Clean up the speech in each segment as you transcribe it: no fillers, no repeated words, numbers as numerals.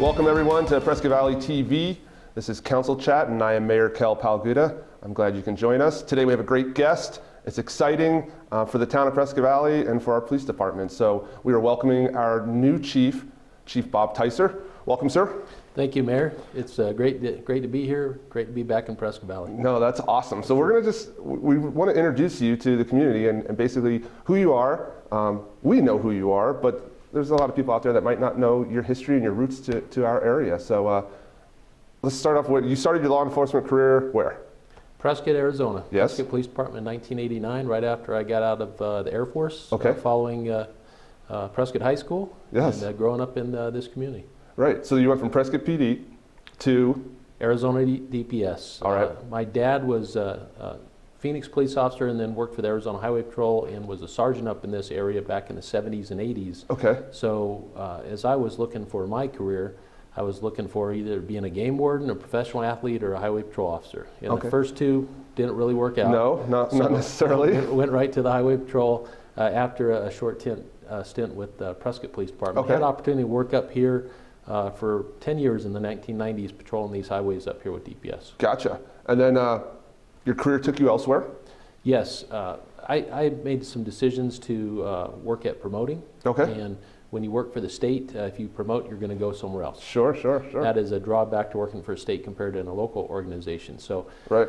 Welcome everyone to Prescott Valley TV. This is Council Chat and I am Mayor Kel Palguda. I'm glad you can join us. Today we have a great guest. It's exciting for the town of Prescott Valley and for our police department. So we are welcoming our new chief, Chief Bob Ticer. Welcome, sir. Thank you, Mayor. It's great to be here. Great to be back in Prescott Valley. No, that's awesome. So we want to introduce you to the community and basically who you are. We know who you are, but there's a lot of people out there that might not know your history and your roots to our area. So let's start off with, you started your law enforcement career where? Prescott, Arizona. Yes. Prescott Police Department in 1989, right after I got out of the Air Force. Okay. Following Prescott High School. Yes. And growing up in this community. Right. So you went from Prescott PD to? Arizona DPS. All right. My dad was a Phoenix police officer and then worked for the Arizona Highway Patrol and was a sergeant up in this area back in the 70s and 80s. Okay. So as I was looking for my career, I was looking for either being a game warden, a professional athlete, or a highway patrol officer. And okay. The first two didn't really work out. No, not necessarily. Went right to the highway patrol after a short stint with the Prescott Police Department. Okay. Had an opportunity to work up here for 10 years in the 1990s, patrolling these highways up here with DPS. Gotcha. And then your career took you elsewhere? Yes. I made some decisions to work at promoting. Okay. And when you work for the state, if you promote, you're going to go somewhere else. Sure. That is a drawback to working for a state compared to in a local organization. So right.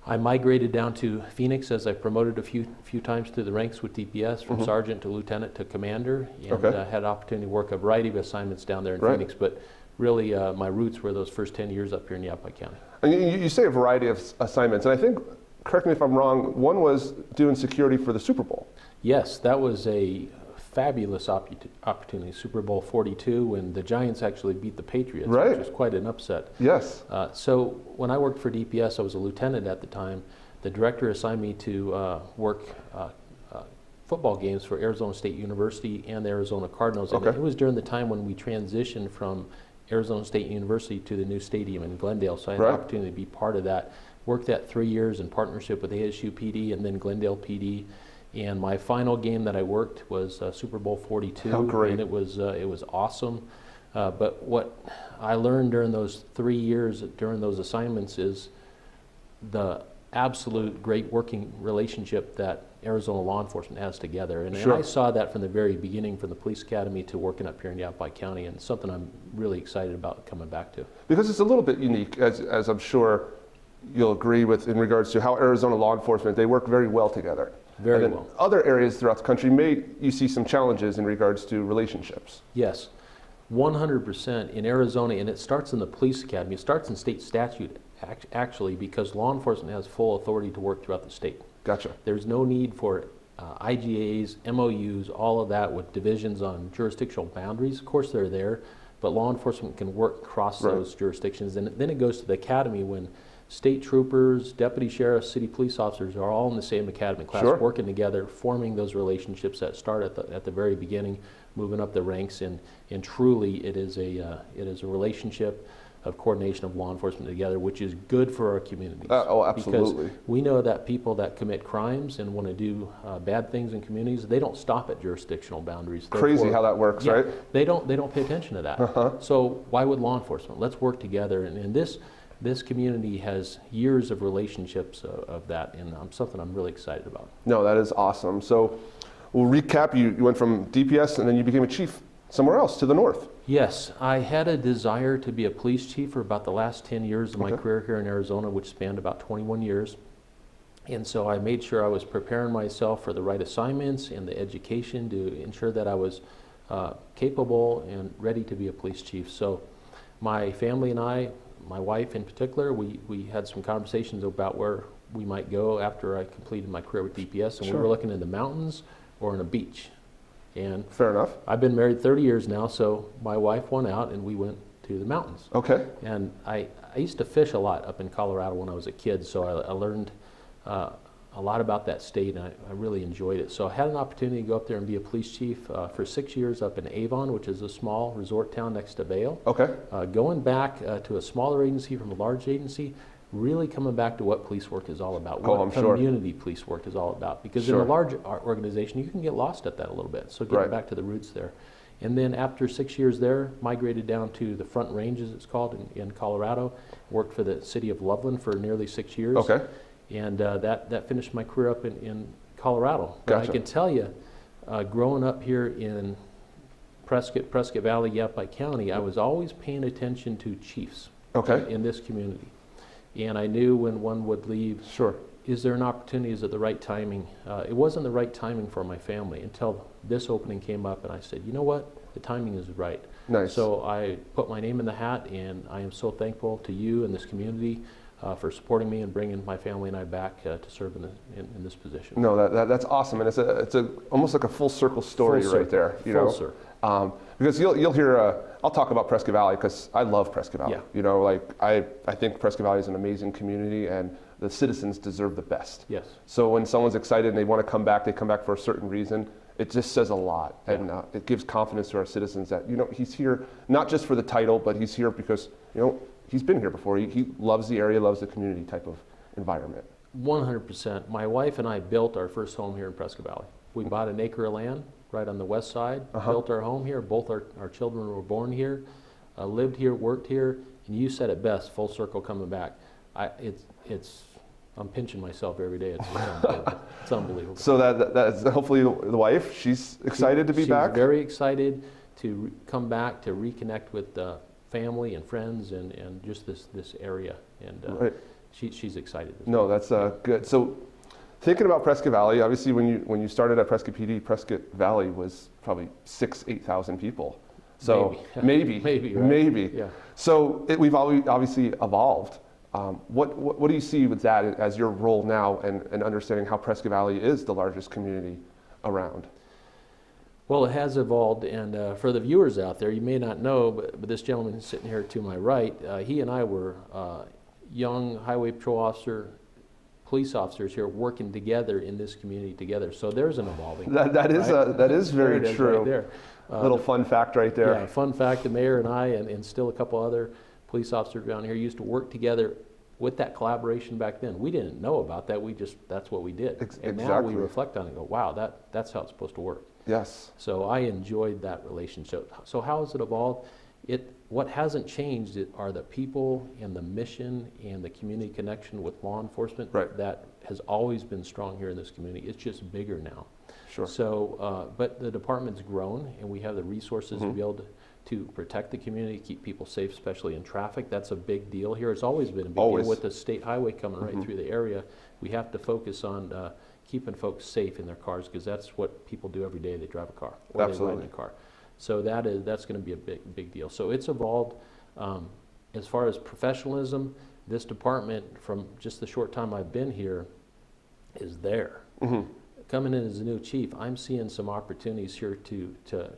I migrated down to Phoenix as I promoted a few times through the ranks with DPS, from sergeant to lieutenant to commander, and okay. Had an opportunity to work a variety of assignments down there in right. Phoenix. But really, my roots were those first 10 years up here in Yavapai County. And you say a variety of assignments, and I think, correct me if I'm wrong, one was doing security for the Super Bowl. Yes, that was a fabulous opportunity, Super Bowl 42, when the Giants actually beat the Patriots, right. which was quite an upset. Yes. So when I worked for DPS, I was a lieutenant at the time. The director assigned me to work football games for Arizona State University and the Arizona Cardinals. Okay. And it was during the time when we transitioned from Arizona State University to the new stadium in Glendale, so I had right. the opportunity to be part of that. Worked that 3 years in partnership with ASU PD and then Glendale PD. And my final game that I worked was Super Bowl 42, oh, great. and it was awesome. But what I learned during those 3 years, during those assignments, is the absolute great working relationship that Arizona law enforcement has together. And, sure. and I saw that from the very beginning, from the police academy to working up here in Yavapai County, and something I'm really excited about coming back to. Because it's a little bit unique, as I'm sure you'll agree with, in regards to how Arizona law enforcement, they work very well together. Very well. Other areas throughout the country, you see some challenges in regards to relationships. Yes, 100% in Arizona, and it starts in the police academy. It starts in state statute, actually, because law enforcement has full authority to work throughout the state. Gotcha. There's no need for IGAs, MOUs, all of that with divisions on jurisdictional boundaries. Of course they're there, but law enforcement can work across right. those jurisdictions. And then it goes to the academy when state troopers, deputy sheriffs, city police officers are all in the same academy class, sure. working together, forming those relationships that start at the very beginning, moving up the ranks, and truly it is a relationship of coordination of law enforcement together, which is good for our communities. Oh, absolutely. Because we know that people that commit crimes and want to do bad things in communities, they don't stop at jurisdictional boundaries. Crazy how that works, yeah, right? They don't pay attention to that. So why would law enforcement? Let's work together, and this community has years of relationships of that, and something I'm really excited about. No, that is awesome. So we'll recap. You went from DPS and then you became a chief somewhere else to the north. Yes, I had a desire to be a police chief for about the last 10 years of my career here in Arizona, which spanned about 21 years. And so I made sure I was preparing myself for the right assignments and the education to ensure that I was capable and ready to be a police chief. So my family and I, my wife in particular, we had some conversations about where we might go after I completed my career with DPS, and sure. we were looking in the mountains or in a beach. And fair enough. I've been married 30 years now, so my wife won out and we went to the mountains. Okay. And I used to fish a lot up in Colorado when I was a kid, so I learned a lot about that state, and I really enjoyed it. So I had an opportunity to go up there and be a police chief for 6 years up in Avon, which is a small resort town next to Vail. Okay. Going back to a smaller agency from a large agency, really coming back to what police work is all about, what community police work is all about. Because in a large organization, you can get lost at that a little bit. So getting back to the roots there. And then after 6 years there, migrated down to the Front Range, as it's called, in Colorado. Worked for the city of Loveland for nearly 6 years. Okay. And that finished my career up in Colorado. But Gotcha. I can tell you, growing up here in Prescott Valley, Yavapai County, I was always paying attention to chiefs in this community. And I knew when one would leave, Sure. is there an opportunity, is it the right timing? It wasn't the right timing for my family until this opening came up, and I said, you know what, the timing is right. Nice. So I put my name in the hat, and I am so thankful to you and this community for supporting me and bringing my family and I back to serve in this position. No, that's awesome, and it's almost like a full circle story right there. You know, because you'll hear. I'll talk about Prescott Valley because I love Prescott Valley. Yeah. You know, like I think Prescott Valley is an amazing community, and the citizens deserve the best. Yes. So when someone's excited and they want to come back, they come back for a certain reason. It just says a lot, and it gives confidence to our citizens that, you know, he's here not just for the title, but he's here because, you know, he's been here before. He loves the area, loves the community type of environment. 100%. My wife and I built our first home here in Prescott Valley. We bought an acre of land right on the west side, built our home here. Both our children were born here, lived here, worked here, and you said it best, full circle coming back. I'm pinching myself every day. It's unbelievable. It's unbelievable. So that's hopefully the wife, she's excited to be back? She's very excited to come back, to reconnect with family and friends and just this area. And she's excited. No, that's good. So thinking about Prescott Valley, obviously when you started at Prescott PD, Prescott Valley was probably 8,000 people. So maybe. Yeah. So we've obviously evolved. What do you see with that as your role now and understanding how Prescott Valley is the largest community around? Well, it has evolved, and for the viewers out there, you may not know, but this gentleman sitting here to my right, he and I were young highway patrol police officers here working together in this community together. So there's an evolving. That is very true. Right there. Little fun fact right there. Yeah, fun fact, the mayor and I and still a couple other police officers down here used to work together with that collaboration back then. We didn't know about that. That's what we did. And now we reflect on it and go, wow, that's how it's supposed to work. Yes. So I enjoyed that relationship. So how has it evolved? What hasn't changed are the people and the mission and the community connection with law enforcement. Right. That has always been strong here in this community. It's just bigger now. Sure. So, but the department's grown, and we have the resources to be able to protect the community, keep people safe, especially in traffic. That's a big deal here. It's always been a big deal with the state highway coming right through the area. We have to focus on keeping folks safe in their cars because that's what people do every day. They drive a car or they ride in a car. So that's going to be a big deal. So it's evolved. As far as professionalism, this department, from just the short time I've been here, is there. Coming in as a new chief, I'm seeing some opportunities here to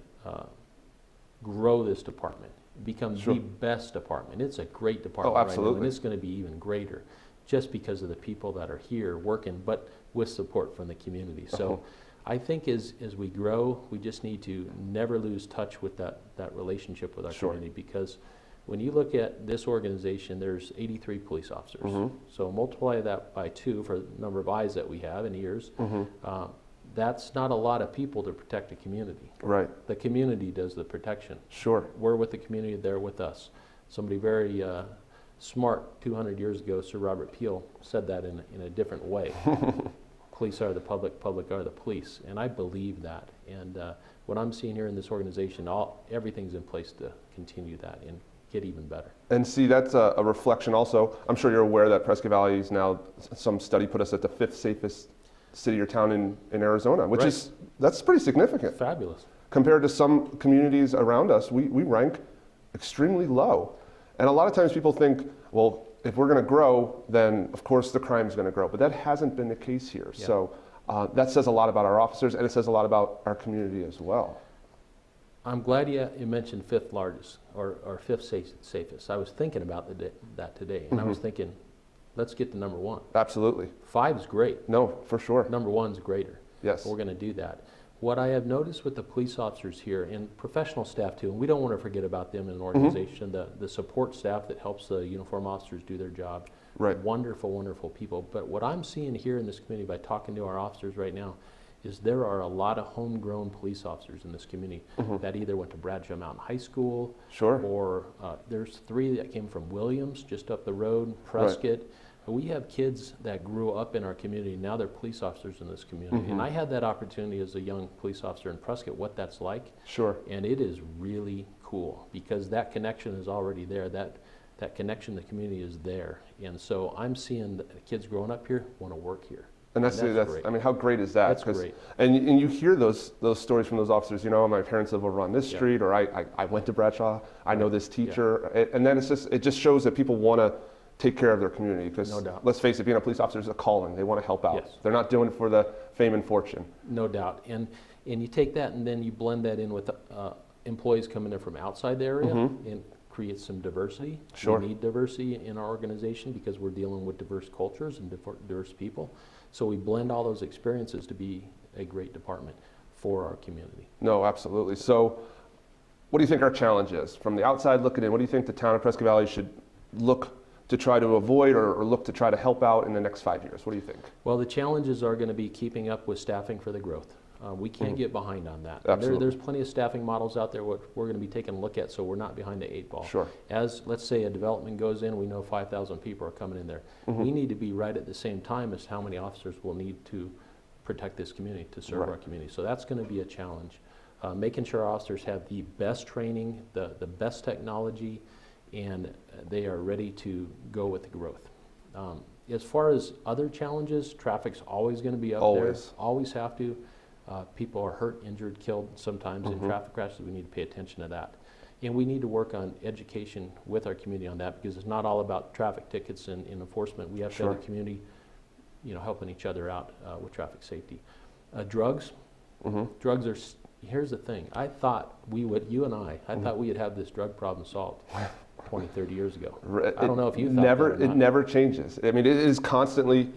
grow this department, become the best department. It's a great department right now, and it's going to be even greater just because of the people that are here working, but with support from the community. So I think as we grow, we just need to never lose touch with that relationship with our community, because when you look at this organization, there's 83 police officers. So multiply that by 2 for the number of eyes that we have and ears. That's not a lot of people to protect a community. Right. The community does the protection. Sure. We're with the community, they're with us. Somebody very smart 200 years ago, Sir Robert Peel, said that in a different way. Police are the public, public are the police. And I believe that. And what I'm seeing here in this organization, everything's in place to continue that and get even better. And see, that's a reflection also. I'm sure you're aware that Prescott Valley is now, some study put us at the 5th safest city or town in Arizona, which is, that's pretty significant. Fabulous. Compared to some communities around us, we rank extremely low. And a lot of times people think, well, if we're going to grow, then of course the crime's going to grow. But that hasn't been the case here. Yeah. So that says a lot about our officers, and it says a lot about our community as well. I'm glad you mentioned 5th largest or 5th safest. I was thinking about that today, and I was thinking, let's get to number 1. Absolutely. 5's great. No, for sure. Number 1's greater. Yes. We're going to do that. What I have noticed with the police officers here, and professional staff too, and we don't want to forget about them in an organization, the support staff that helps the uniform officers do their job. Right. Wonderful, wonderful people. But what I'm seeing here in this community by talking to our officers right now is there are a lot of homegrown police officers in this community that either went to Bradshaw Mountain High School, Sure. or there's 3 that came from Williams, just up the road, Prescott. We have kids that grew up in our community, now they're police officers in this community. And I had that opportunity as a young police officer in Prescott, what that's like. Sure. And it is really cool, because that connection is already there. That connection to the community is there. And so I'm seeing the kids growing up here want to work here. And that's great. I mean, how great is that? That's great. And you hear those stories from those officers, you know, my parents live over on this street, or I went to Bradshaw, I know this teacher. And then it just shows that people want to take care of their community, because No doubt. let's face it, being a police officer is a calling. They want to help out. Yes. They're not doing it for the fame and fortune. No doubt. And you take that and then you blend that in with employees coming in from outside the area and create some diversity. Sure. We need diversity in our organization because we're dealing with diverse cultures and diverse people. So we blend all those experiences to be a great department for our community. No, absolutely. So what do you think our challenge is? From the outside looking in, what do you think the town of Prescott Valley should look to try to avoid, or look to try to help out in the next 5 years? What do you think? Well, the challenges are going to be keeping up with staffing for the growth. We can't get behind on that. Absolutely. There's plenty of staffing models out there what we're going to be taking a look at, so we're not behind the 8 ball. Sure. As, let's say, a development goes in, we know 5,000 people are coming in there. We need to be right at the same time as how many officers we'll need to protect this community, to serve our community. So that's going to be a challenge. Making sure our officers have the best training, the best technology, and they are ready to go with the growth. As far as other challenges, traffic's always going to be up there. Always have to. People are hurt, injured, killed sometimes in traffic crashes. We need to pay attention to that. And we need to work on education with our community on that, because it's not all about traffic tickets and enforcement. We have to have the community, helping each other out with traffic safety. Drugs. Drugs are, here's the thing. I thought we would, you and I thought we would have this drug problem solved 20, 30 years ago. I don't know if you thought that or not. It never changes. I mean, it is constantly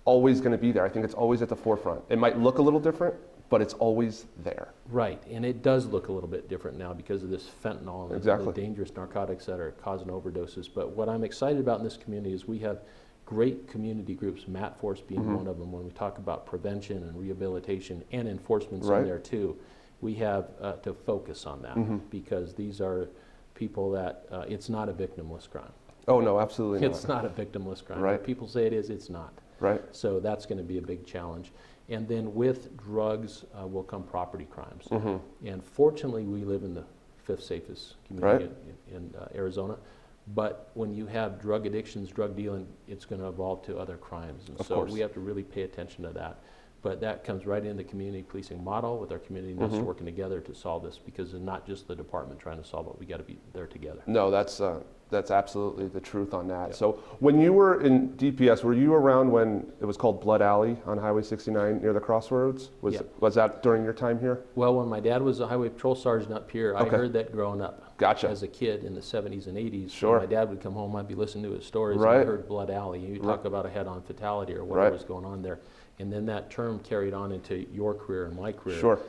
always going to be there. I think it's always at the forefront. It might look a little different, but it's always there. Right, and it does look a little bit different now because of this fentanyl and the dangerous narcotics that are causing overdoses. But what I'm excited about in this community is we have great community groups, Matt Force being one of them. When we talk about prevention and rehabilitation and enforcement's in there too, we have to focus on that because these are people that it's not a victimless crime. Oh no, absolutely not. It's not a victimless crime. Right. When people say it is, it's not. Right. So that's going to be a big challenge. And then with drugs will come property crimes. And fortunately, we live in the 5th safest community in Arizona. But when you have drug addictions, drug dealing, it's going to evolve to other crimes. And so we have to really pay attention to that. But that comes right in the community policing model with our community and us working together to solve this, because it's not just the department trying to solve it. We got to be there together. No, that's absolutely the truth on that. So when you were in DPS, were you around when it was called Blood Alley on Highway 69 near the crossroads? Was that during your time here? Well, when my dad was a highway patrol sergeant up here, I heard that growing up. Gotcha. As a kid in the 70s and 80s. Sure. When my dad would come home, I'd be listening to his stories, and I heard Blood Alley. You talk about a head-on fatality or whatever was going on there. And then that term carried on into your career and my career. Sure.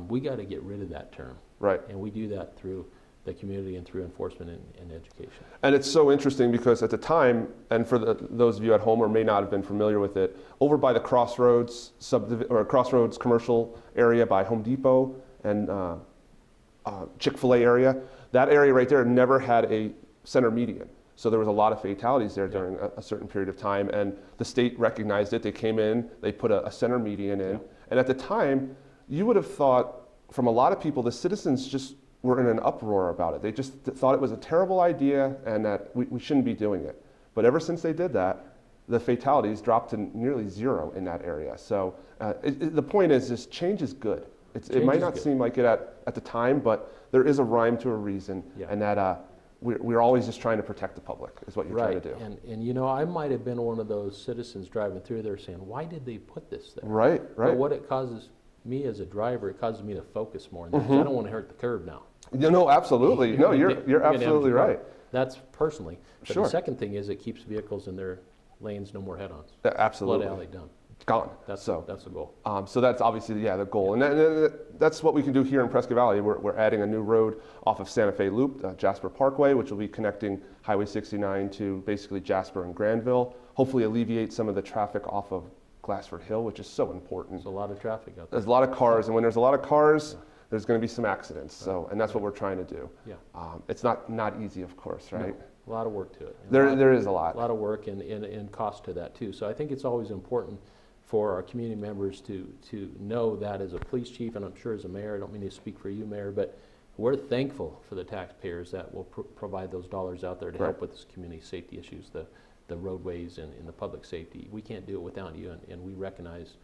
We got to get rid of that term. Right. And we do that through the community and through enforcement and education. And it's so interesting because at the time, and for those of you at home or may not have been familiar with it, over by the Crossroads Crossroads commercial area by Home Depot and Chick-fil-A area, that area right there never had a center median. So there was a lot of fatalities there during a certain period of time, and the state recognized it. They came in, they put a center median in, and at the time, you would have thought, from a lot of people, the citizens just were in an uproar about it. They just thought it was a terrible idea and that we shouldn't be doing it. But ever since they did that, the fatalities dropped to nearly 0 in that area. So the point is, this change is good. It might not seem like it at the time, but there is a rhyme to a reason, and that we're always just trying to protect the public is what you're trying to do. And I might have been one of those citizens driving through there saying, why did they put this there? Right. But what it causes me as a driver, it causes me to focus more. I don't want to hurt the curb now. No, absolutely. No, you're absolutely right. That's personally. But the second thing is it keeps vehicles in their lanes, no more head-ons. Absolutely. Blood Alley done. Gone. That's the goal. So that's obviously the goal, and that's what we can do here in Prescott Valley. We're adding a new road off of Santa Fe Loop, Jasper Parkway, which will be connecting Highway 69 to basically Jasper and Granville. Hopefully alleviate some of the traffic off of Glassford Hill, which is so important. There's a lot of traffic out there. There's a lot of cars, and when there's a lot of cars, there's going to be some accidents. So, and that's what we're trying to do. Yeah. It's not easy, of course, right? No, a lot of work to it. There is a lot. A lot of work and cost to that too. So I think it's always important for our community members to know that as a police chief, and I'm sure as a mayor, I don't mean to speak for you, Mayor, but we're thankful for the taxpayers that will provide those dollars out there to help with this community safety issues, the roadways and the public safety. We can't do it without you, and we recognize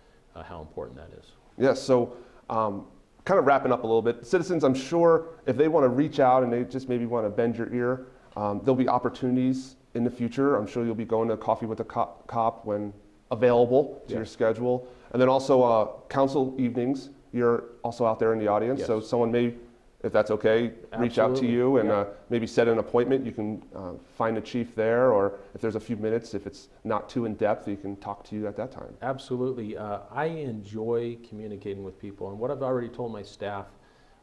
how important that is. Yes, so kind of wrapping up a little bit, citizens, I'm sure if they want to reach out and they just maybe want to bend your ear, there'll be opportunities in the future. I'm sure you'll be going to coffee with a cop when available to your schedule. And then also council evenings, you're also out there in the audience, so someone may, if that's okay, reach out to you and maybe set an appointment. You can find a chief there, or if there's a few minutes, if it's not too in-depth, he can talk to you at that time. Absolutely. I enjoy communicating with people, and what I've already told my staff,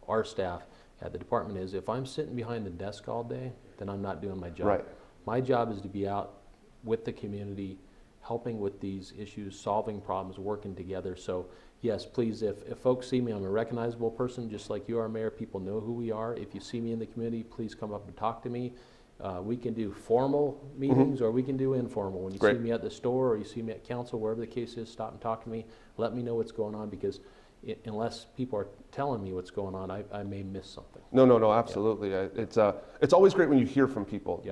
our staff at the department is, if I'm sitting behind the desk all day, then I'm not doing my job. Right. My job is to be out with the community, helping with these issues, solving problems, working together. So yes, please, if folks see me, I'm a recognizable person, just like you are, Mayor. People know who we are. If you see me in the community, please come up and talk to me. We can do formal meetings or we can do informal. When you see me at the store or you see me at council, wherever the case is, stop and talk to me. Let me know what's going on, because unless people are telling me what's going on, I may miss something. No, absolutely. It's always great when you hear from people.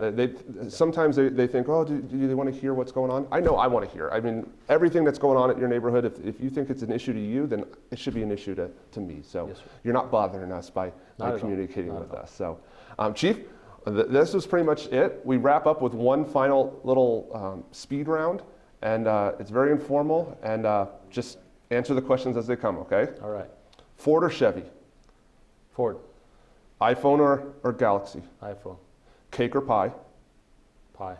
Sometimes they think, oh, do they want to hear what's going on? I know I want to hear. I mean, everything that's going on at your neighborhood, if you think it's an issue to you, then it should be an issue to me. So you're not bothering us by communicating with us. So, Chief, this was pretty much it. We wrap up with one final little speed round, and it's very informal, and just answer the questions as they come, okay? All right. Ford or Chevy? Ford. iPhone or Galaxy? iPhone. Cake or pie? Pie.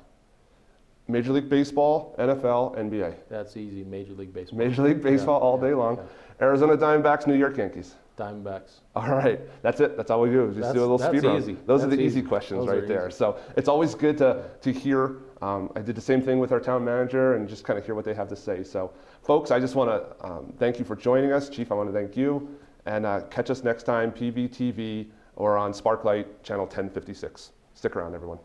Major League Baseball, NFL, NBA? That's easy. Major League Baseball. Major League Baseball all day long. Arizona Diamondbacks, New York Yankees? Diamondbacks. All right, that's it. That's all we do. Just do a little speed round. Those are the easy questions right there. So it's always good to hear. I did the same thing with our town manager and just kind of hear what they have to say. So, folks, I just want to thank you for joining us. Chief, I want to thank you. And catch us next time, PVTV or on Sparklight, channel 1056. Stick around, everyone.